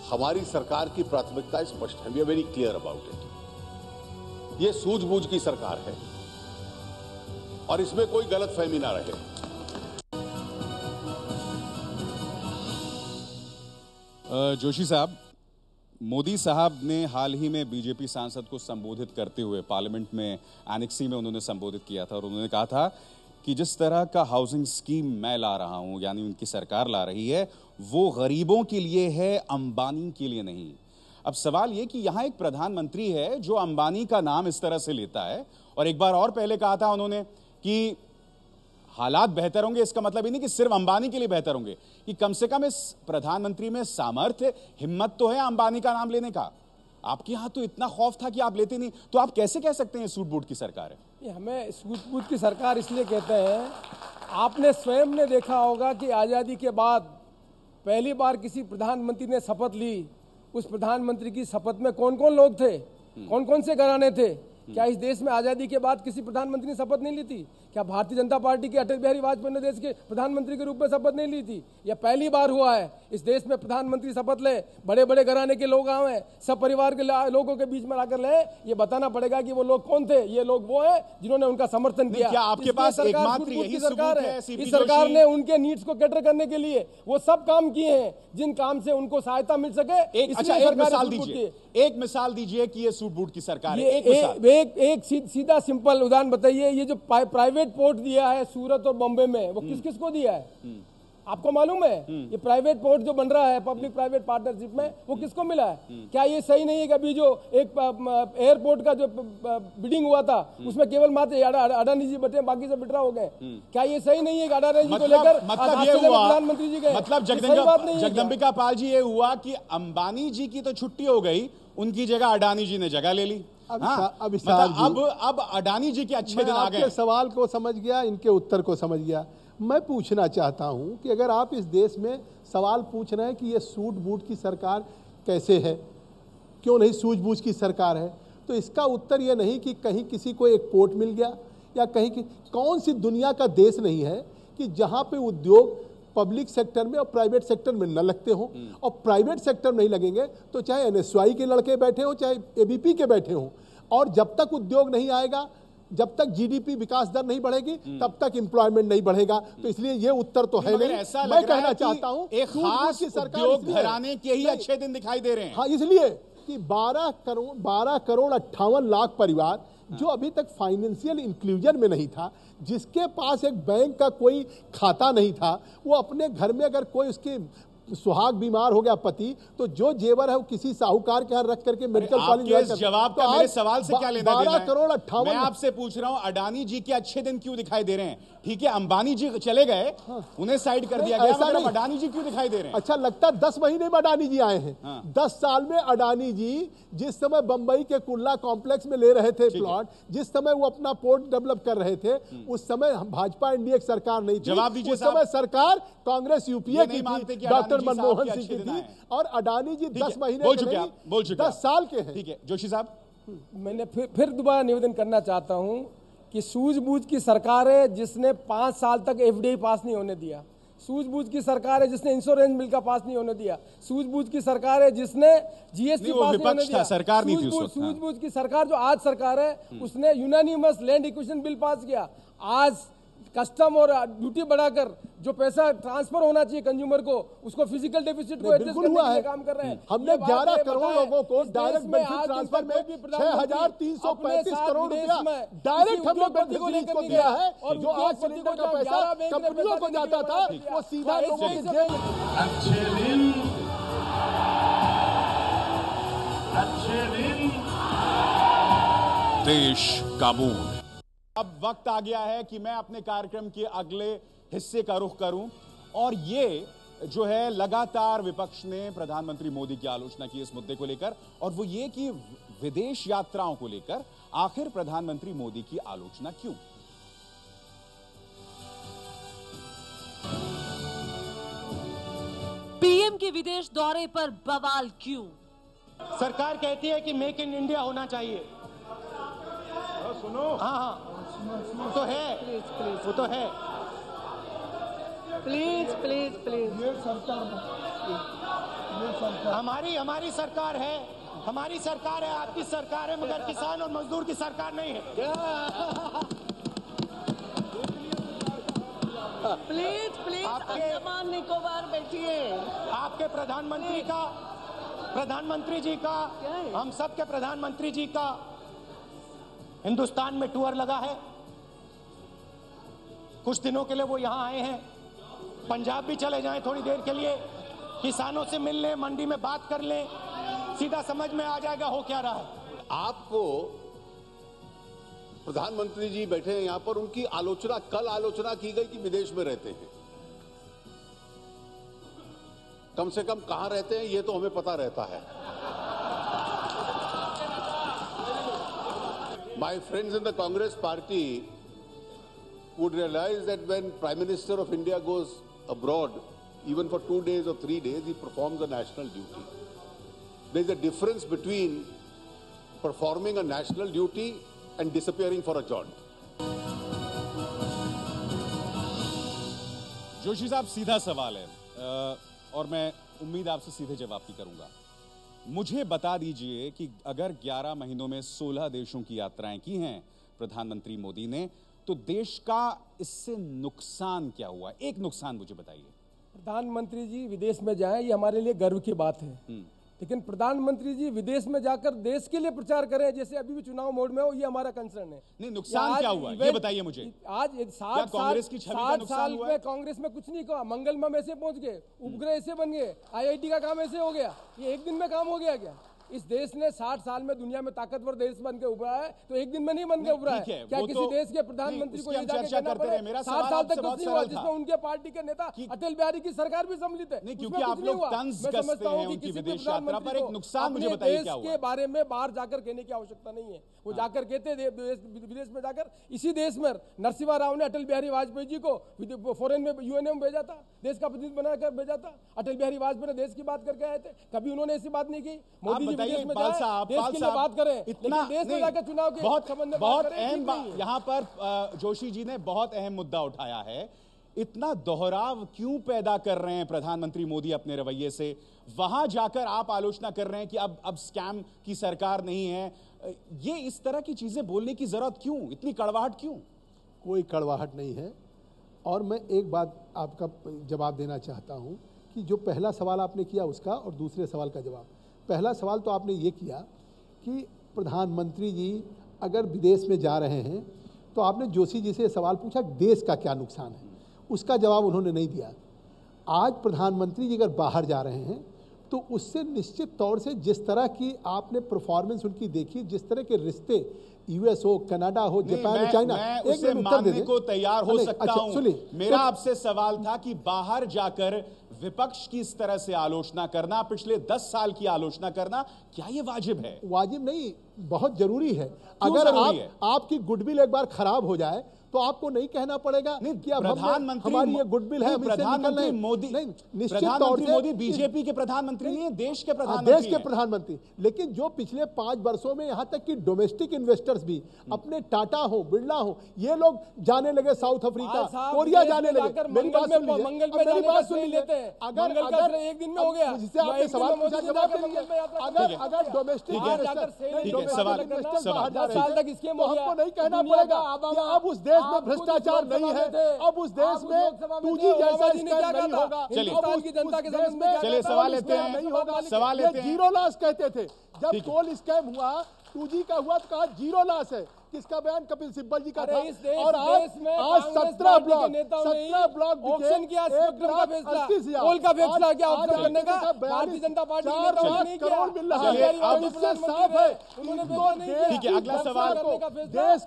हमारी सरकार की प्राथमिकता स्पष्ट है। We are very clear about it. ये सूझबूझ की सरकार है और इसमें कोई गलतफहमी ना रहे। जोशी साहब, मोदी साहब ने हाल ही में बीजेपी सांसद को संबोधित करते हुए पार्लियामेंट में एनेक्सी में उन्होंने संबोधित किया था और उन्होंने कहा था कि जिस तरह का हाउसिंग स्कीम मैं ला रहा हूं, यानी उनकी सरकार ला रही है, वो गरीबों के लिए है, अंबानी के लिए नहीं। अब सवाल ये कि यहां एक प्रधानमंत्री है जो अंबानी का नाम इस तरह से लेता है, और एक बार और पहले कहा था उन्होंने कि हालात बेहतर होंगे, इसका मतलब ही नहीं कि सिर्फ अंबानी के लिए बेहतर होंगे, कि कम से कम इस प्रधानमंत्री में सामर्थ्य, हिम्मत तो है अंबानी का नाम लेने का। आपके यहां तो इतना खौफ था कि आप लेते नहीं, तो आप कैसे कह सकते हैं सूट बूट की सरकार है? हमें सूट बूट की सरकार इसलिए कहते हैं, आपने स्वयं ने देखा होगा कि आज़ादी के बाद पहली बार किसी प्रधानमंत्री ने शपथ ली, उस प्रधानमंत्री की शपथ में कौन कौन लोग थे, कौन कौन से घराने थे? क्या इस देश में आज़ादी के बाद किसी प्रधानमंत्री ने शपथ नहीं ली थी? क्या भारतीय जनता पार्टी के अटल बिहारी वाजपेयी ने देश के प्रधानमंत्री के रूप में शपथ नहीं ली थी? यह पहली बार हुआ है इस देश में प्रधानमंत्री शपथ ले, बड़े बड़े घराने के लोग आए, सब परिवार के लोगों के बीच में आकर ले। ये बताना पड़ेगा कि वो लोग कौन थे। ये लोग वो हैं जिन्होंने उनका समर्थन किया। क्या आपके पास एकमात्र यही सरकार है? इस सरकार ने उनके नीड्स को कैटर करने के लिए वो सब काम किए हैं जिन काम से उनको सहायता मिल सके। एक मिसाल दीजिए कि ये सूट बूट की सरकार है। एक सीधा सिंपल उदाहरण बताइए। ये जो प्राइवेट पोर्ट दिया है सूरत और बॉम्बे में, वो किस किस को दिया है? आपको मालूम है? ये प्राइवेट पोर्ट जो बन रहा है पब्लिक प्राइवेट पार्टनरशिप में, वो किसको मिला है? क्या ये सही नहीं है कि अभी जो एक एयरपोर्ट का जो बिडिंग हुआ था उसमें केवल मात्र अडानी जी बटे, बाकी सब विड्रॉ हो गए? क्या ये सही नहीं है कि अडानी जी को लेकर प्रधानमंत्री जी गए? मतलब जगदम्बिका पाल जी, ये हुआ कि अंबानी जी की तो छुट्टी हो गई, उनकी जगह अडानी जी ने जगह ले ली। अब अडानी जी के अच्छे दिन आ गए। सवाल को समझ गया, इनके उत्तर को समझ गया। मैं पूछना चाहता हूं कि अगर आप इस देश में सवाल पूछ रहे हैं कि ये सूट बूट की सरकार कैसे है, क्यों नहीं सूझबूझ की सरकार है, तो इसका उत्तर ये नहीं कि कहीं किसी को एक पोर्ट मिल गया या कहीं की कौन सी दुनिया का देश नहीं है कि जहां पे उद्योग पब्लिक सेक्टर में और प्राइवेट सेक्टर में न लगते हो, और प्राइवेट सेक्टर में नहीं लगेंगे तो चाहे एनएसवाई के लड़के बैठे हो चाहे एबीपी के बैठे हो, और जब तक उद्योग नहीं आएगा, जब तक जीडीपी विकास दर नहीं बढ़ेगी, तब तक एम्प्लॉयमेंट नहीं बढ़ेगा। तो इसलिए ये उत्तर तो है नहीं। ऐसा मैं कहना चाहता हूं एक खास उद्योग घराने के ही अच्छे दिन दिखाई दे रहे हैं। हाँ, इसलिए कि 12 करोड़ 58 लाख परिवार जो अभी तक फाइनेंशियल इंक्लूजन में नहीं था, जिसके पास एक बैंक का कोई खाता नहीं था, वो अपने घर में अगर कोई उसके सुहाग बीमार हो गया पति, तो जो जेवर है वो किसी साहूकार के यहाँ रख करके मेडिकल कॉलेज जवाब का मेरे सवाल से क्या लेना देना है? 12 करोड़ 58 मैं आपसे पूछ रहा हूँ, अडानी जी के अच्छे दिन क्यों दिखाई दे रहे हैं? ठीक है, अंबानी जी चले गए, उन्हें साइड कर दिया गया, मगर अडानी जी क्यों दिखाई दे रहे हैं? अच्छा लगता है 10 महीने में अडानी जी आए हैं। 10 साल में अडानी जी जिस समय बंबई के कुर्ला कॉम्प्लेक्स में ले रहे थे प्लॉट, जिस समय वो अपना पोर्ट डेवलप कर रहे थे, उस समय भाजपा एनडीए की सरकार नहीं थी। जवाब दीजिए उस समय सरकार कांग्रेस यूपीए की थी, डॉक्टर मनमोहन सिंह की थी, और अडानी जी 10 महीने बोल चुके आप, 10 साल के हैं। ठीक है जोशी साहब, मैंने फिर दोबारा निवेदन करना चाहता हूं कि सूझबूझ की सरकार है जिसने 5 साल तक एफडीआई पास नहीं होने दिया। सूझबूझ की सरकार है जिसने इंश्योरेंस बिल का पास नहीं होने दिया। सूझबूझ की सरकार है जिसने जीएसटी पास नहीं होने दिया। सरकार नहीं थी उस वक्त। सूझबूझ की सरकार जो आज सरकार है उसने unanimous land acquisition bill pass किया। आज कस्टम और ड्यूटी बढ़ाकर जो पैसा ट्रांसफर होना चाहिए कंज्यूमर को, उसको फिजिकल डेफिसिट को एडजस्ट करने के लिए काम कर रहे हैं। हमने 11 करोड़ लोगों को डायरेक्ट बेनिफिट ट्रांसफर में 6,335 करोड़ रुपया डायरेक्ट हमने बेनिफिट को दिया है, और जो आज सिलेंडर का पैसा कंपनियों को जाता था वो सीधा लोगों के जेब। अच्छे दिन देश का मूड। अब वक्त आ गया है कि मैं अपने कार्यक्रम के अगले हिस्से का रुख करूं, और ये जो है लगातार विपक्ष ने प्रधानमंत्री मोदी की आलोचना की इस मुद्दे को लेकर, और वो ये कि विदेश यात्राओं को लेकर आखिर प्रधानमंत्री मोदी की आलोचना क्यों? पीएम के विदेश दौरे पर बवाल क्यों? सरकार कहती है कि मेक इन इंडिया होना चाहिए। सुनो, हाँ वो तो है, वो तो है। प्लीज प्लीज प्लीज, ये सरकार हमारी सरकार है, हमारी सरकार है, आपकी सरकार है, मगर किसान और मजदूर की सरकार नहीं है। प्लीज प्लीज, अंडमान निकोबार बैठिए। आपके प्रधानमंत्री जी का हम सब के प्रधानमंत्री जी का हिंदुस्तान में टूर लगा है। कुछ दिनों के लिए वो यहाँ आए हैं। पंजाब भी चले जाएं थोड़ी देर के लिए, किसानों से मिल लें, मंडी में बात कर लें, सीधा समझ में आ जाएगा हो क्या रहा है। आपको प्रधानमंत्री जी बैठे हैं यहां पर, उनकी आलोचना कल आलोचना की गई कि विदेश में रहते हैं। कम से कम कहां रहते हैं ये तो हमें पता रहता है। My friends in the Congress party would realize that when Prime Minister of India goes abroad, even for 2 days or 3 days, he performs a national duty. There is a difference between performing a national duty and disappearing for a jaunt. Joshi साहब, सीधा सवाल है और मैं उम्मीद आपसे सीधे जवाब भी करूंगा। मुझे बता दीजिए कि अगर 11 महीनों में 16 देशों की यात्राएं की हैं प्रधानमंत्री मोदी ने, तो देश का इससे नुकसान क्या हुआ? एक नुकसान मुझे बताइए। प्रधानमंत्री जी विदेश में जाएं, ये हमारे लिए गर्व की बात है, लेकिन प्रधानमंत्री जी विदेश में जाकर देश के लिए प्रचार करें जैसे अभी भी चुनाव मोड में हो, ये हमारा कंसर्न है। नहीं, नुकसान क्या हुआ ये बताइए मुझे। आज 60 कांग्रेस की छवि का नुकसान हुआ? में कांग्रेस में कुछ नहीं कहा, मंगलम ऐसे पहुंच गए, उपग्रह ऐसे बन गए, IIT का काम ऐसे हो गया, ये एक दिन में काम हो गया क्या? इस देश ने 60 साल में दुनिया में ताकतवर देश बन के उभरा है, तो एक दिन में नहीं बन के उभरा है। क्या किसी देश के प्रधानमंत्री को ये जाके कहना पड़े 60 साल तक कुछ नहीं हुआ, जिसमें उनके पार्टी के नेता अटल बिहारी की सरकार भी सम्मिलित है? नहीं, क्योंकि आप लोग तंज कसते हैं उनकी विदेश यात्रा पर। एक नुकसान मुझे बताइए क्या हुआ? देश के बारे में बाहर जाकर कहने की आवश्यकता नहीं है। वो जाकर कहते विदेश में जाकर, इसी देश में नरसिम्हा राव ने अटल बिहारी वाजपेयी जी को फॉरेन में यूएनए में भेजा था, देश का प्रतिनिधि बनाकर भेजा था। अटल बिहारी वाजपेयी ने देश की बात करके आए थे, कभी उन्होंने ऐसी बात नहीं की। मोदी जी बताइए विदेश में पाल जाए, साहब, देश के लिए बात करें, इतना लेकिन देश में नहीं, जाकर चुनाव के बहुत संबंध में बहुत बात करें, अहम ठीक बात नहीं है। यहाँ पर जोशी जी ने बहुत अहम मुद्दा उठाया है। इतना दोहराव क्यों पैदा कर रहे हैं प्रधानमंत्री मोदी अपने रवैये से? वहां जाकर आप आलोचना कर रहे हैं कि अब स्कैम की सरकार नहीं है। ये इस तरह की चीजें बोलने की जरूरत क्यों, इतनी कड़वाहट क्यों? कोई कड़वाहट नहीं है। और मैं एक बात आपका जवाब देना चाहता हूं कि जो पहला सवाल आपने किया उसका और दूसरे सवाल का जवाब। पहला सवाल तो आपने ये किया कि प्रधानमंत्री जी अगर विदेश में जा रहे हैं तो आपने जोशी जी से सवाल पूछा देश का क्या नुकसान है, उसका जवाब उन्होंने नहीं दिया। आज प्रधानमंत्री जी अगर बाहर जा रहे हैं तो उससे निश्चित तौर से जिस तरह की आपने परफॉर्मेंस उनकी देखी, जिस तरह के रिश्ते यूएस हो, कनाडा हो, जापान हो, चाइना, मैं एक उसे मिनट उत्तर दे मानने दें। को तैयार हो नहीं, सकता अच्छा, हूं। सुनिए, मेरा तो- आपसे सवाल था कि बाहर जाकर विपक्ष की इस तरह से आलोचना करना, पिछले 10 साल की आलोचना करना, क्या ये वाजिब है? वाजिब नहीं, बहुत जरूरी है। क्यों अगर जरूरी है? आपकी गुडविल एक बार खराब हो जाए तो आपको नहीं कहना पड़ेगा कि अब हमारी ये गुडविल है, हम इससे निकल रहे प्रधानमंत्री हैं। मोदी, नहीं, निश्चित तौर प्रधानमंत्री से मोदी बीजेपी के प्रधानमंत्री नहीं है, देश के प्रधानमंत्री देश के हैं। प्रधानमंत्री। लेकिन जो पिछले 5 वर्षों में यहाँ तक कि डोमेस्टिक इन्वेस्टर्स भी अपने टाटा हो, बिरला हो, ये लोग जाने लगे साउथ अफ्रीका, कोरिया जाने लगे। मेरी बात सुन लीजिए, मंगल अब पे मेरी जाने बात का सुन श्रेय लीजिए। लेते हैं। अगर मंगल का श्रेय एक दिन में हो गया, मुझसे आपने सवाल पूछा, जवाब दे दीजिए। अगर डोमेस्टिक साल तक स्कीम हो गया, हमको नहीं कहना पड़ेगा कि अब उस देश में भ्रष्टाचार नहीं है, अब उस देश में 2G जैसा स्कैम नहीं होगा। हिंदुस्तान की जनता के समझ में चलिए सवाल लेते हैं, नहीं होगा। सवाल लेते हैं। जीरो लॉस कहते थे जब टोल स्कैम हुआ, 2G का हुआ तो कहा जीरो लॉस है। किसका बयान? कपिल सिब्बल जी का था। और आज 17 ब्लॉक ऑप्शन किया, स्पेक्ट्रम का फैसला, कोल का फैसला क्या ऑप्शन करने का? भारतीय जनता पार्टी ने नेताओं ने नहीं किया। करोड़ मिल रहा है, इससे साफ है। ठीक है, अगला सवाल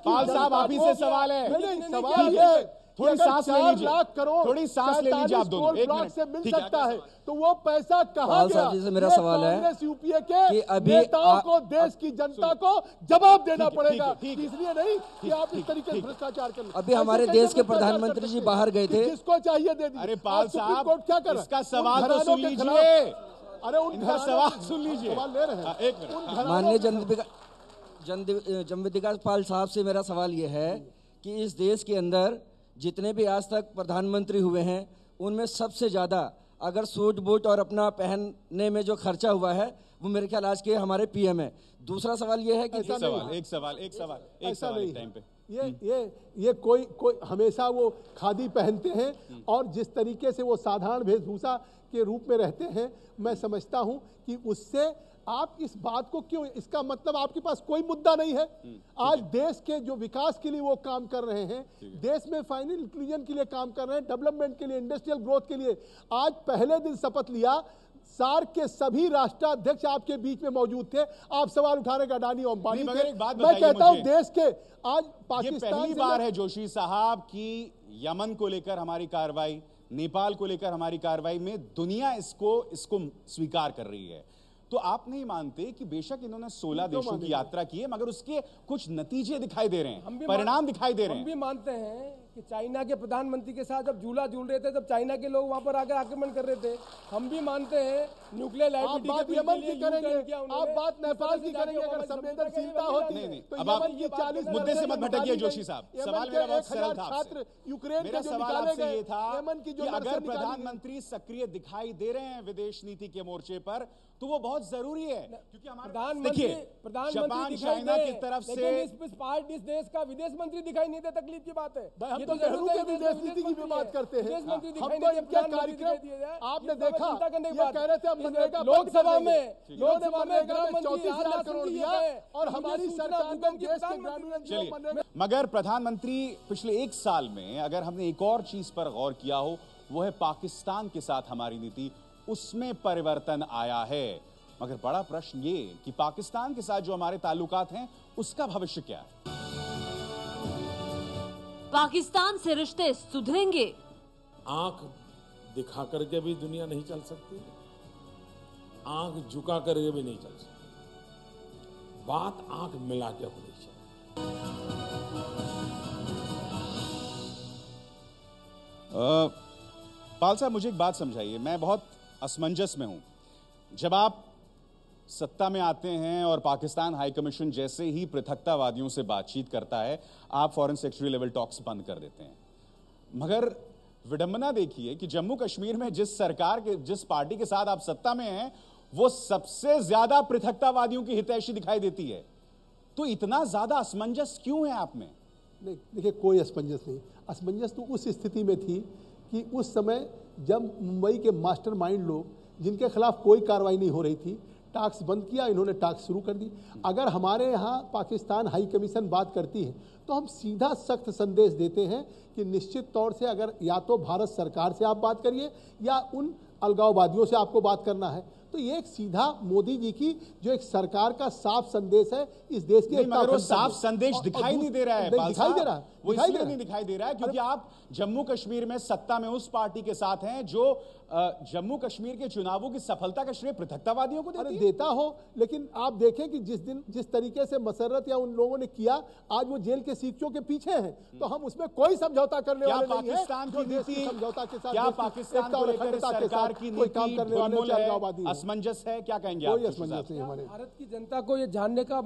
पाल साहब आप ही से सवाल है। सवाल ये थोड़ी सांस ले लीजिए, 4 लाख करोड़ थोड़ी सांस ले लीजिए आप दोनों, एक मिनट से मिल ठीक है, सकता है तो वो पैसा कहाँ पाल गया? साहब जी से मेरा ये सवाल है कांग्रेस यूपीए के कि अभी नेताओं को, देश की जनता को जवाब देना ठीक है, पड़ेगा। ठीक है, इसलिए नहीं कि आप इस तरीके से भ्रष्टाचार कर। अभी हमारे देश के प्रधानमंत्री जी बाहर गए थे, जिसको चाहिए दे दीजिए। अरे पाल सुप्रीम साहब, कोर्ट क्या कर रहा है? इसका सवाल उन तो घरानों सुन के लीजिए। खिलाफ- अरे उन इनका घरानों- सवाल सुन लीजिए। सवाल ले रहे हैं। एक मिनट। माननीय जन पाल साहब से मेरा सवाल ये है कि इस देश के अंदर जितने भी आज तक प्रधानमंत्री हुए हैं उनमें सबसे ज़्यादा अगर सूट बूट और अपना पहनने में जो खर्चा हुआ है वो मेरे ख्याल आज के हमारे पीएम है। दूसरा सवाल ये है कि एक सवाल टाइम पे ये कोई हमेशा वो खादी पहनते हैं और जिस तरीके से वो साधारण वेशभूषा के रूप में रहते हैं, मैं समझता हूं कि उससे आप इस बात को क्यों, इसका मतलब आपके पास कोई मुद्दा नहीं है। आज देश के जो विकास के लिए वो काम कर रहे हैं, देश में फाइनेंशियल इंक्लूजन के लिए काम कर रहे हैं, डेवलपमेंट के लिए, इंडस्ट्रियल ग्रोथ के लिए। आज पहले दिन शपथ लिया, सार्क के सभी राष्ट्राध्यक्ष आपके बीच में मौजूद थे। आप सवाल उठा रहे हैं अडानी और अंबानी के। मैं कहता हूं देश के आज पाकिस्तान पहली बार है जोशी साहब की यमन को लेकर हमारी कार्रवाई, नेपाल को लेकर हमारी कार्रवाई में दुनिया इसको स्वीकार कर रही है। तो आप नहीं मानते कि बेशक इन्होंने 16 देशों की यात्रा की है, मगर उसके कुछ नतीजे दिखाई दे रहे हैं, परिणाम दिखाई दे रहे हैं। हम भी मानते हैं कि चाइना के प्रधानमंत्री के साथ जब झूला झूल रहे थे, जब चाइना के लोग वहां पर आकर आक्रमण कर रहे थे, हम भी मानते हैं न्यूक्लियर लाइबिलिटी के बिल के लिए करेंगे। आप बात नेपाल की करेंगे अगर संवेदनशीलता होती है तो अब आप मुद्दे से मत भटकिए जोशी साहब। सवाल मेरा बहुत सरल था छात्र यूक्रेन मेरा के सवाल आपसे ये था की कि अगर प्रधानमंत्री सक्रिय दिखाई दे रहे हैं विदेश नीति के मोर्चे पर तो वो बहुत जरूरी है, क्योंकि हमारे देखिए जापान चाइना की तरफ से इस देश का विदेश मंत्री दिखाई नहीं दे, तकलीफ की बात है। हम तो नेहरू के विदेश नीति की भी बात करते हैं। हम तो इनके कार्यक्रम आपने देखा, ये कह रहे थे हम मनरेगा लोकसभा में मनरेगा में 34,000 करोड़ दिया और हमारी सरकार ने देश के ग्रामीण। मगर प्रधानमंत्री पिछले 1 साल में अगर हमने एक और चीज पर गौर किया हो, वो है पाकिस्तान के साथ हमारी नीति, उसमें परिवर्तन आया है। मगर बड़ा प्रश्न ये कि पाकिस्तान के साथ जो हमारे ताल्लुकात हैं उसका भविष्य क्या है? पाकिस्तान से रिश्ते सुधरेंगे? आंख दिखा करके भी दुनिया नहीं चल सकती, आंख झुका करके भी नहीं चल सकती। बात आंख मिला के होनी चाहिए। पाल साहब मुझे एक बात समझाइए, मैं बहुत असमंजस में हूं। जब आप सत्ता में आते हैं और पाकिस्तान हाई कमीशन जैसे ही पृथकतावादियों से बातचीत करता है, आप फॉरेन सेक्रेटरी लेवल टॉक्स बंद कर देते हैं। मगर विडंबना देखिए कि जम्मू कश्मीर में जिस पार्टी के साथ आप सत्ता में हैं, वो सबसे ज्यादा पृथकतावादियों की हितैषी दिखाई देती है। तो इतना ज्यादा असमंजस क्यों है आप में? नहीं, देखिए, कोई असमंजस नहीं। असमंजस तो उस स्थिति में थी कि उस समय जब मुंबई के मास्टरमाइंड लोग, जिनके खिलाफ कोई कार्रवाई नहीं हो रही थी, टैक्स बंद किया, इन्होंने टैक्स शुरू कर दी। अगर हमारे यहाँ पाकिस्तान हाई कमीशन बात करती है तो हम सीधा सख्त संदेश देते हैं कि निश्चित तौर से अगर या तो भारत सरकार से आप बात करिए या उन अलगाववादियों से आपको बात करना है। तो ये एक सीधा मोदी जी की जो एक सरकार का साफ संदेश है इस देश के। मगर वो साफ संदेश दिखाई नहीं दे रहा है। दिखाई दे रहा है, वो इसलिए नहीं दिखाई दे रहा है क्योंकि आप जम्मू कश्मीर में सत्ता में उस पार्टी के साथ हैं जो जम्मू कश्मीर के चुनावों की सफलता का श्रेय पृथकतावादियों को देती है। देता हो, लेकिन आप देखें कि जिस तरीके से मसर्रत या उन लोगों ने किया, आज वो जेल के सीखों के पीछे हैं। तो हम उसमें कोई समझौता करने वाले नहीं हैं। पाकिस्तान की नीति, समझौता के साथ, क्या पाकिस्तान को लेकर सरकार की नीति काम करने वाले असमंजस है? क्या कहेंगे? कोई असमंजस नहीं हमारे। भारत की जनता को ये जानने का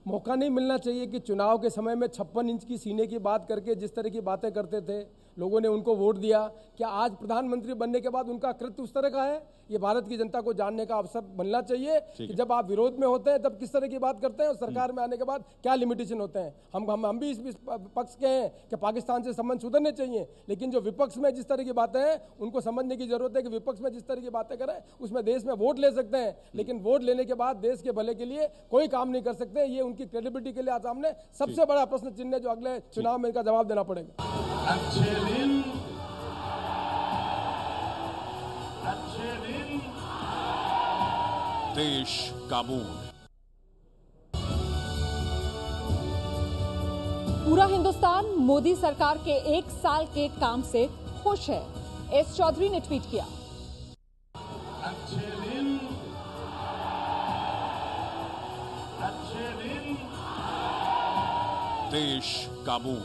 मौका नहीं मिलना चाहिए कि चुनाव के समय में 56 इंच की सीने की बात करके जिस तरह की बातें करते थे, लोगों ने उनको वोट दिया, क्या आज प्रधानमंत्री बनने के बाद उनका कृत्य उस तरह का है? ये भारत की जनता को जानने का अवसर मिलना चाहिए कि जब आप विरोध में होते हैं तब किस तरह की बात करते हैं और सरकार में आने के बाद क्या लिमिटेशन होते हैं। हम भी इस पक्ष के हैं कि पाकिस्तान से संबंध सुधरने चाहिए, लेकिन जो विपक्ष में जिस तरह की बातें हैं उनको समझने की जरूरत है कि विपक्ष में जिस तरह की बातें करें उसमें देश में वोट ले सकते हैं, लेकिन वोट लेने के बाद देश के भले के लिए कोई काम नहीं कर सकते। ये उनकी क्रेडिबिलिटी के लिए सामने सबसे बड़ा प्रश्न चिन्ह है जो अगले चुनाव में इनका जवाब देना पड़ेगा। अच्छे दिन देश का मूड। पूरा हिंदुस्तान मोदी सरकार के 1 साल के काम से खुश है, एस चौधरी ने ट्वीट किया। अच्छे दिन देश का मूड।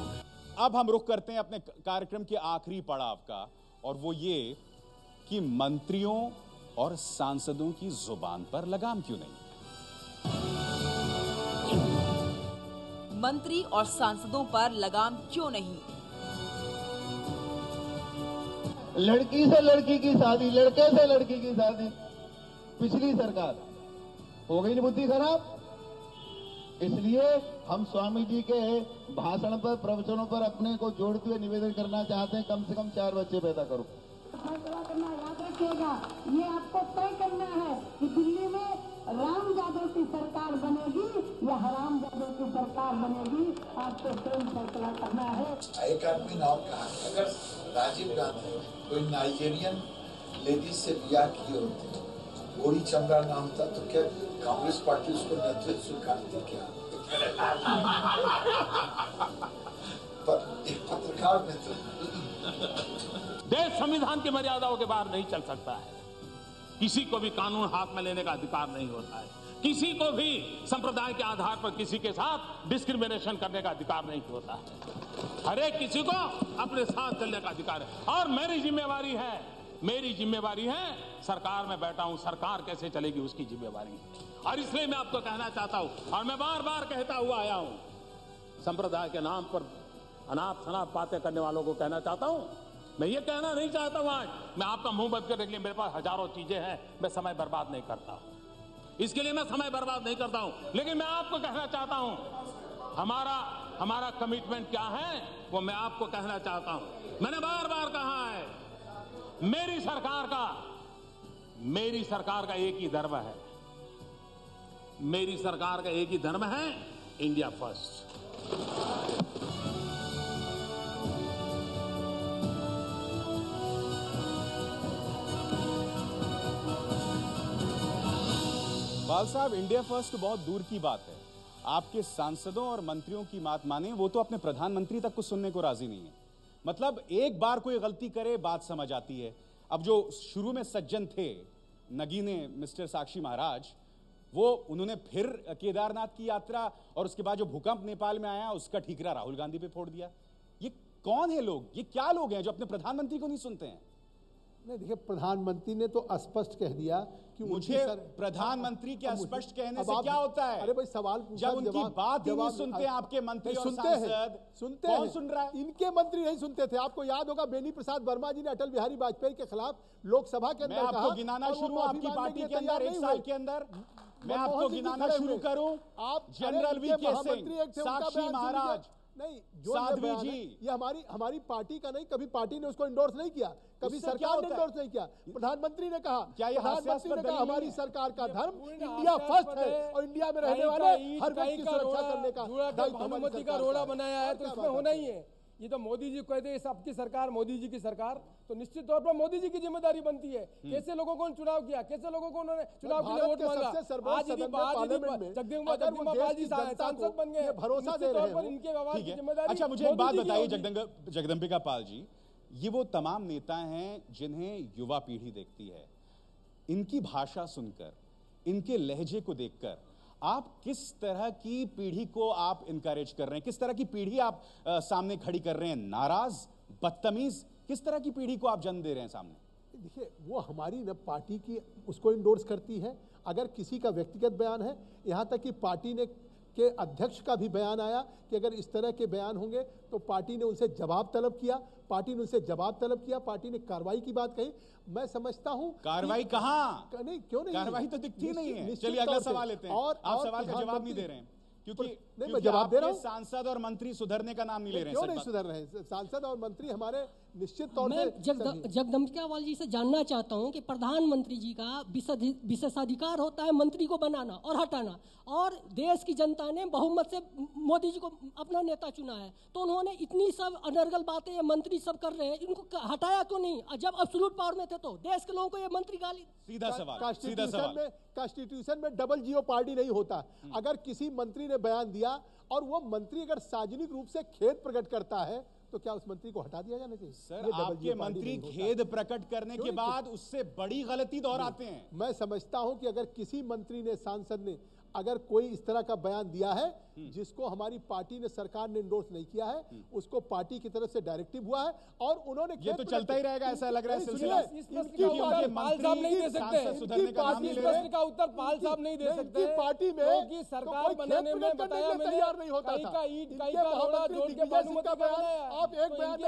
अब हम रुख करते हैं अपने कार्यक्रम के आखिरी पड़ाव का, और वो ये कि मंत्रियों और सांसदों की जुबान पर लगाम क्यों नहीं? मंत्री और सांसदों पर लगाम क्यों नहीं? लड़की से लड़की की शादी, लड़के से लड़की की शादी, पिछली सरकार हो गई ना बुद्धि खराब। इसलिए हम स्वामी जी के भाषण पर, प्रवचनों पर अपने को जोड़ते हुए निवेदन करना चाहते हैं, कम से कम 4 बच्चे पैदा करो। फैसला करना याद रखिएगा, ये आपको तय करना है कि दिल्ली में राम यादव की सरकार बनेगी या हराम यादव की सरकार बनेगी। आपको स्वयं फैसला करना है। एक आदमी ने और कहा, अगर राजीव गांधी कोई नाइजीरियन लेडीज से ब्याह किए होते, गोरी चमड़ा नाम था, तो क्या कांग्रेस पार्टी उसको नेतृत्व स्वीकारती क्या? पर एक पत्रकार मित्र, देश संविधान की मर्यादाओं के बाहर नहीं चल सकता है। किसी को भी कानून हाथ में लेने का अधिकार नहीं होता है। किसी को भी संप्रदाय के आधार पर किसी के साथ डिस्क्रिमिनेशन करने का अधिकार नहीं होता है। हर एक किसी को अपने साथ चलने का अधिकार है। और मेरी जिम्मेवारी है, सरकार में बैठा हूं, सरकार कैसे चलेगी उसकी जिम्मेवारी है। और इसलिए मैं आपको कहना चाहता हूं, और मैं बार बार कहता हुआ आया हूं, संप्रदाय के नाम पर अनाप शनाप बातें करने वालों को कहना चाहता हूं, मैं ये कहना नहीं चाहता हूं आज मैं आपका मुंह बंद करने के लिए, मेरे पास हजारों चीजें हैं, मैं समय बर्बाद नहीं करता हूं, इसके लिए मैं समय बर्बाद नहीं करता हूं। लेकिन मैं आपको कहना चाहता हूं, हमारा कमिटमेंट क्या है वो मैं आपको कहना चाहता हूं। मैंने बार बार कहा है, मेरी सरकार का एक ही धर्म है, मेरी सरकार का एक ही धर्म है, इंडिया फर्स्ट। बाल साहब, इंडिया फर्स्ट तो बहुत दूर की बात है। आपके सांसदों और मंत्रियों की बात माने, वो तो अपने प्रधानमंत्री तक को सुनने को राजी नहीं है। मतलब एक बार कोई गलती करे बात समझ आती है। अब जो शुरू में सज्जन थे, नगीने मिस्टर साक्षी महाराज, वो उन्होंने फिर केदारनाथ की यात्रा और उसके बाद जो भूकंप नेपाल में आया उसका ठीकरा राहुल गांधी पे फोड़ दिया। ये कौन है लोग? ये क्या लोग हैं जो अपने प्रधानमंत्री को नहीं सुनते हैं? नहीं, देखिए प्रधानमंत्री ने तो स्पष्ट कह दिया कि मुझे प्रधानमंत्री के स्पष्ट कहने से क्या होता है? अरे भाई सवाल पूछा, जब उनकी बात ही नहीं सुनते आपके मंत्री और सांसद, कौन सुन रहा है? इनके मंत्री नहीं सुनते थे। आपको याद होगा बेनी प्रसाद वर्मा जी ने अटल बिहारी वाजपेयी के खिलाफ लोकसभा के अंदर कहा। मैं आपको गिनाना शुरू आपकी पार्टी के अंदर 1 साल के अंदर मैं आपको गिनाना शुरू करूं। आप जनरल वीके सिंह, साक्षी महाराज, नहीं जो साध्वी जी, ये हमारी पार्टी का नहीं, कभी पार्टी ने उसको इंडोर्स नहीं किया, कभी सरकार ने इंडोर्स नहीं किया। प्रधानमंत्री ने कहा, प्रधानमंत्री ने कहा हमारी सरकार का धर्म इंडिया फर्स्ट है और इंडिया में रहने वाले हर व्यक्ति की सुरक्षा करने का भानुमति का रोड़ा बनाया है, तो इसमें होना ही है। ये तो मोदी जी कहते हैं सबकी सरकार, मोदी जी की सरकार, तो निश्चित तौर पर मोदी जी की जिम्मेदारी बनती है। कैसे लोगों को चुनाव किया, कैसे लोगों को उन्होंने चुनाव के लिए वोट मांगा। आज जगदम्बिका पाल जी सांसद बन गए, भरोसा दे रहे हैं इनके आवाज की जिम्मेदारी। अच्छा मुझे एक बात बताइए जगदम्बिका पाल जी, ये वो तमाम नेता हैं जिन्हें युवा पीढ़ी देखती है, इनकी भाषा सुनकर, इनके लहजे को देखकर आप किस तरह की पीढ़ी को आप इनकरेज कर रहे हैं? किस तरह की पीढ़ी आप सामने खड़ी कर रहे हैं? नाराज, बदतमीज, किस तरह की पीढ़ी को आप जन्म दे रहे हैं सामने? देखिए वो हमारी न पार्टी की उसको इंडोर्स करती है। अगर किसी का व्यक्तिगत बयान है, यहां तक कि पार्टी ने के अध्यक्ष का भी बयान आया कि अगर इस तरह के बयान होंगे तो पार्टी ने उनसे जवाब तलब किया, पार्टी ने कार्रवाई की बात कही। मैं समझता हूं कार्रवाई कहां, नहीं क्यों नहीं, कार्रवाई तो दिखती नहीं है। चलिए अगला सवाल लेते हैं। और आप सवाल का जवाब नहीं दे रहे हैं क्योंकि मैं जवाब दे रहा हूं। सांसद और मंत्री सुधरने का नाम नहीं ले रहे हैं। क्यों नहीं सुधर रहे हैं? सांसद और मंत्री हमारे निश्चित तौर से। मैं जगदम्बिका पाल जी से जानना चाहता हूं कि प्रधानमंत्री जी का विशेषाधिकार होता है मंत्री को बनाना और हटाना, और देश की जनता ने बहुमत से मोदी जी को अपना नेता चुना है, तो उन्होंने इतनी सब अनर्गल बातें ये मंत्री सब कर रहे हैं, इनको हटाया क्यों नहीं? जब एब्सोल्यूट पावर में थे तो देश के लोगों को ये मंत्री गाली। सीधा सवाल। कॉन्स्टिट्यूशन में डबल जीओ पार्टी नहीं होता। अगर किसी मंत्री ने बयान दिया और वो मंत्री अगर सार्वजनिक रूप से खेद प्रकट करता है तो क्या उस मंत्री को हटा दिया जाना चाहिए? सर आपके मंत्री खेद प्रकट करने के बाद उससे बड़ी गलती दोहराते हैं। मैं समझता हूं कि अगर किसी मंत्री ने, सांसद ने अगर कोई इस तरह का बयान दिया है जिसको हमारी पार्टी ने, सरकार ने इंडोर्स नहीं किया है, उसको पार्टी की तरफ से डायरेक्टिव हुआ है और उन्होंने ये तो चलता ही रहेगा ऐसा लग रहा है सिलसिला। पाल साहब नहीं दे सकते का उत्तर पाल साहब नहीं दे सकते पार्टी में, क्योंकि सरकार बनाने में बताया तैयार नहीं होता था। आप एक बयान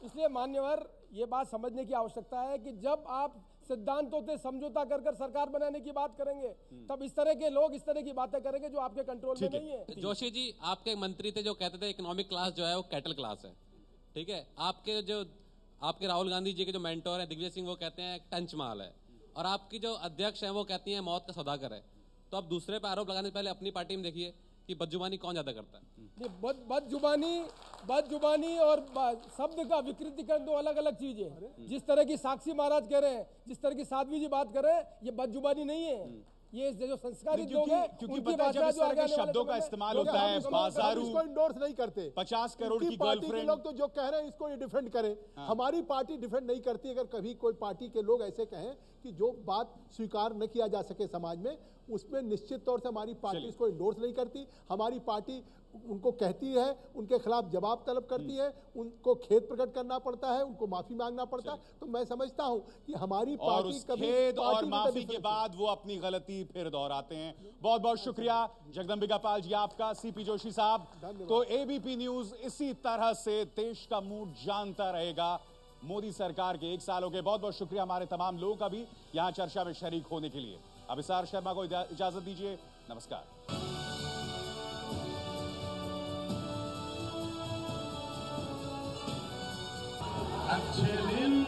इसलिए मान्यवर ये बात समझने की आवश्यकता है कि जब आप सिद्धांतों से समझौता कर सरकार बनाने की बात करेंगे तब इस तरह के लोग इस तरह की बातें करेंगे जो आपके कंट्रोल में नहीं है। जोशी जी आपके मंत्री थे जो कहते थे इकोनॉमिक क्लास जो है वो कैटल क्लास है, ठीक है। आपके राहुल गांधी जी के जो मेंटोर हैं दिग्विजय सिंह वो कहते हैं टंच माल है, और आपकी जो अध्यक्ष है वो कहती है मौत का सौदागर है। तो आप दूसरे पर आरोप लगाने से पहले अपनी पार्टी में देखिए कि बदजुबानी कौन ज्यादा करता है। बदजुबानी और शब्द का विकृतिकरण दो अलग अलग चीजें। जिस तरह की साक्षी महाराज कह रहे हैं, जिस तरह की साध्वी जी बात कर रहे हैं, ये बदजुबानी नहीं है। ये जो संस्कारित लोग हैं क्योंकि पता है जब इस तरह के शब्दों का इस्तेमाल होता है, बाजारू इसको इंडोर्स नहीं करते। 50 करोड़ की गर्लफ्रेंड लोग तो जो कह रहे हैं इसको ये डिफेंड करें। हमारी पार्टी डिफेंड नहीं करती। अगर कभी कोई पार्टी के लोग ऐसे कहें कि जो बात स्वीकार न किया जा सके समाज में, उसमें निश्चित तौर से हमारी पार्टी इसको इंडोर्स नहीं करती। हमारी पार्टी उनको कहती है, उनके खिलाफ जवाब तलब करती है, उनको खेद प्रकट करना पड़ता है, उनको माफी मांगना पड़ता है। तो मैं समझता हूं कि हमारी पार्टी खेद और माफी के बाद वो अपनी गलती फिर दोहराते हैं। बहुत बहुत शुक्रिया जगदम्बिका पाल जी आपका, सीपी जोशी साहब। तो एबीपी न्यूज इसी तरह से देश का मूड जानता रहेगा मोदी सरकार के 1 साल हो गए। बहुत बहुत शुक्रिया हमारे तमाम लोगों का भी यहां चर्चा में शरीक होने के लिए। अभिसार शर्मा को इजाजत दीजिए, नमस्कार। अच्छे दिन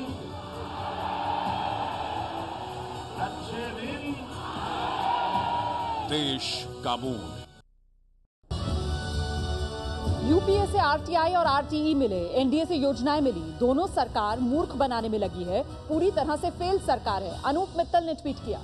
देश का मूड। यूपीए से आरटीआई और आरटीई मिले, एनडीए से योजनाएं मिली, दोनों सरकार मूर्ख बनाने में लगी है, पूरी तरह से फेल सरकार है, अनूप मित्तल ने ट्वीट किया।